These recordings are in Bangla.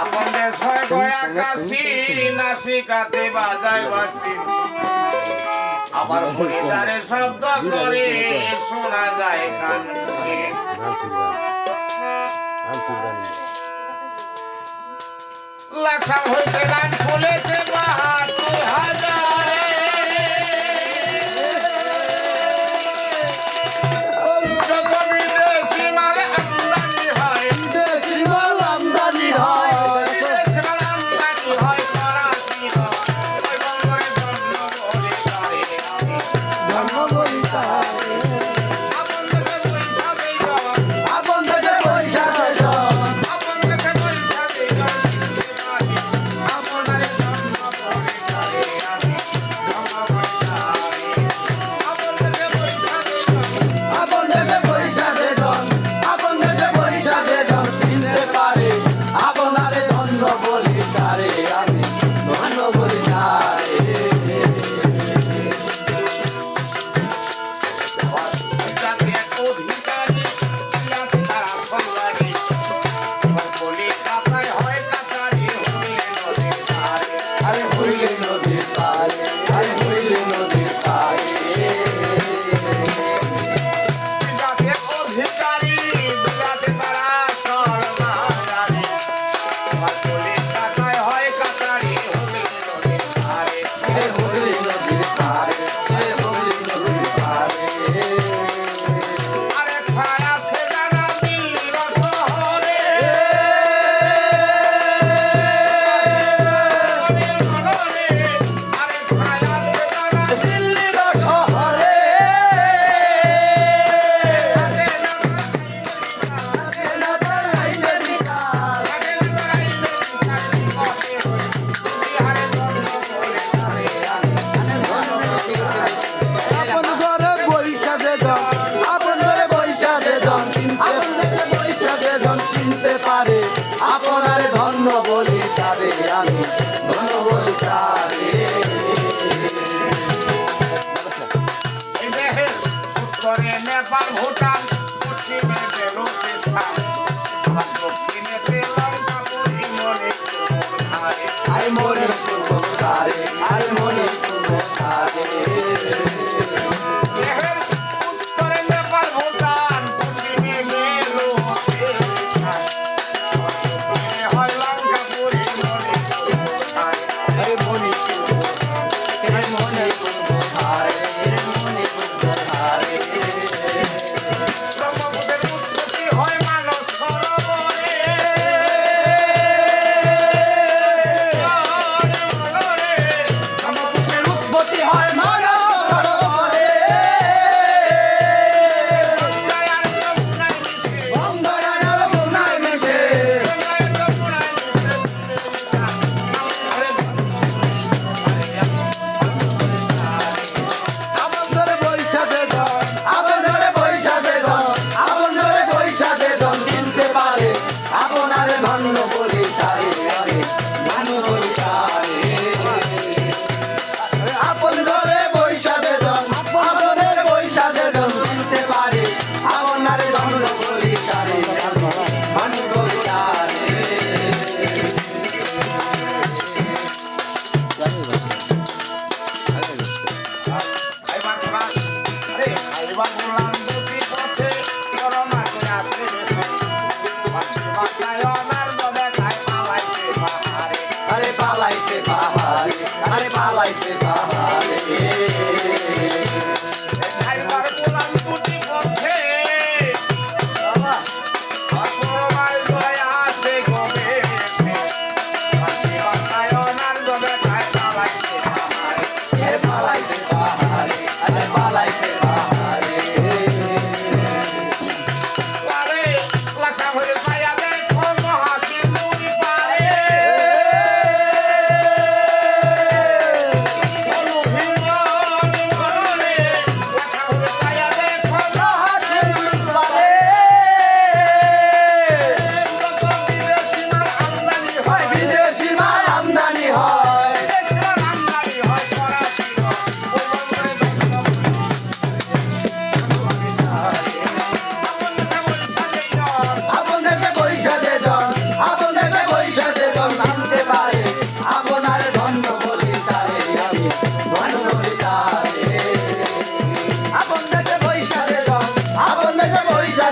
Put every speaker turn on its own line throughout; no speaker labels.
আপনে ছয় গয়া কাশি নাসিকাতে বাজায় বাসি আবার হরিদারে শব্দ করে শোনা যায় কান থেকে লাখাম হইতে গান খুলেছে বাহাত্তর হাজারে যত বিদেশি মাল আমদানি হয় বিদেশি মাল আমদানি হয় করাচি ওই বঙ্গরে জন্ম বলি তারে আপন দেশে পয়সা দেয় আপন দেশে পয়সা দেয় আপনারে জন্ম করে তারে আমি জন্ম বলি তারে আপন দেশে পয়সা দেয়
আপন দেশে পয়সা দে ধন আপন দেশে পয়সা দে ধন চিনতে পারে আপনারে ধন্য বলি তারে আমি ধন্য বলি তারে
জাতি এক অধিকারী জাতি তারা ফলবাড়ি এবার বলি কাতায় হয় কাতারি হইলে নদীর ধারে
আরে হইলে নদীর পারে আরে হইলে নদীর পারে
জাতি এক অধিকারী জাতি তারা সর্বাধারে এবার বলি কাতায় হয় কাতারি হইলে নদীর ধারে
আরে হইলে নদীর পারে আরে হইলে নদীর পারে
আরে ছায়া সে জানা দিল্লির শহরে আরে ছায়া সে জানা
দিল্লির শহরে না তার আইলে বিকার আপন ঘরে বইসা দে ধন আপন ঘরে বইসা দে ধন আপন দেশে বইসা দে ধন চিনতে পারে আপনারে ধন্য বলি তারে আমি ধন্য বলি তারে
উত্তরে নেপাল ভুটান পশ্চিমে বেলুচিস্তান আবার দক্ষিণে শ্রীলঙ্কা পশ্চিমে ধারে
আরে মনে পূর্ব তারে আরে মনে পূর্ব তারে
উত্তরে নেপাল ভুটান পশ্চিমে বেলুচিস্তান আবার দক্ষিণে হয় লঙ্কা পশ্চিমে ধারে
আরে মনে পূর্ব আরে মনে পূর্ব তারে মনে পূর্ব তারে
ব্রহ্মপুত্রের উৎপত্তি হয় মানস সরোবরে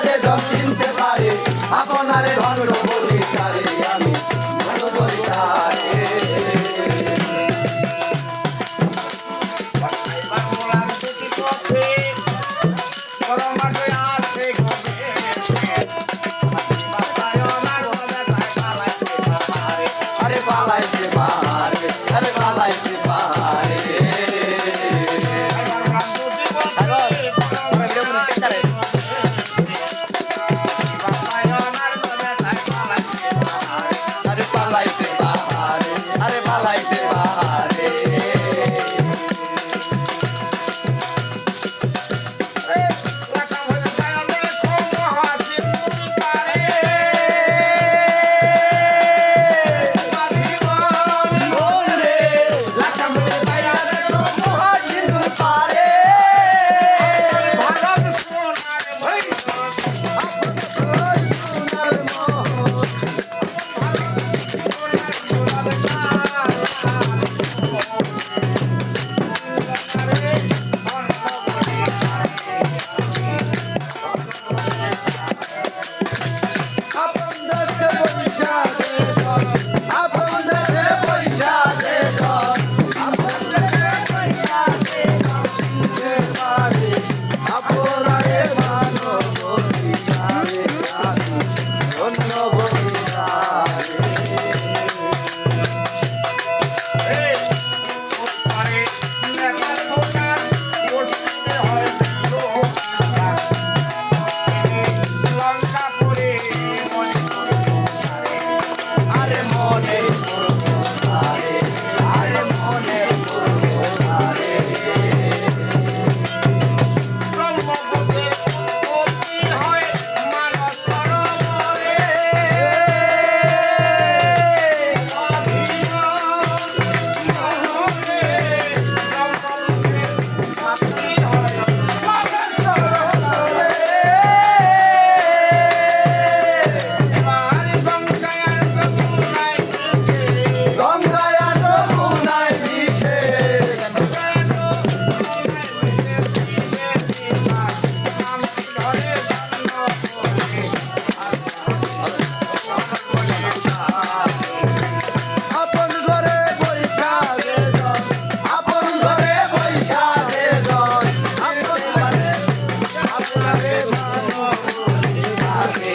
যে জন চিনতে পারে আপনারে ধন্য বলি তারে আমি ধন্য বলি তারে
এবার মোরার দুটি পথে বড় মাঠে আছে কবে বাসায় আমার বলে তাই পালাইতে পারে
আরে পালাইতে পারে আরে পালাইতে পারে
এবার মোরার দুটি পথে বাসায় আমার বলে তাই পালাইতে পারে
আরে পালাইতে পারে আরে পালাইতে পারে
রাখা হয়ে যায় দেখো মহাসিন পারে
মন রে লাখাম রে ছায়া দেখো মহাসিন্ধু পারে
ভারত সোনার ভাই
সোনার মোহন আপন দেশে পয়সা দে জন আপন দেশে পয়সা দে জন আপন দেশে পয়সা দে জন চিনতে পারে আপনারে মানো বলি তারে আমি ধন্য বলি তারে আরে মনে করবো তারে আরে মনে করবো তারে গঙ্গায় যমুনায় মিশে আপন ঘরে পয়সা দে জন আপন ঘরে পয়সা দে জন আপন ঘরে আপনারে মানো বলি তারে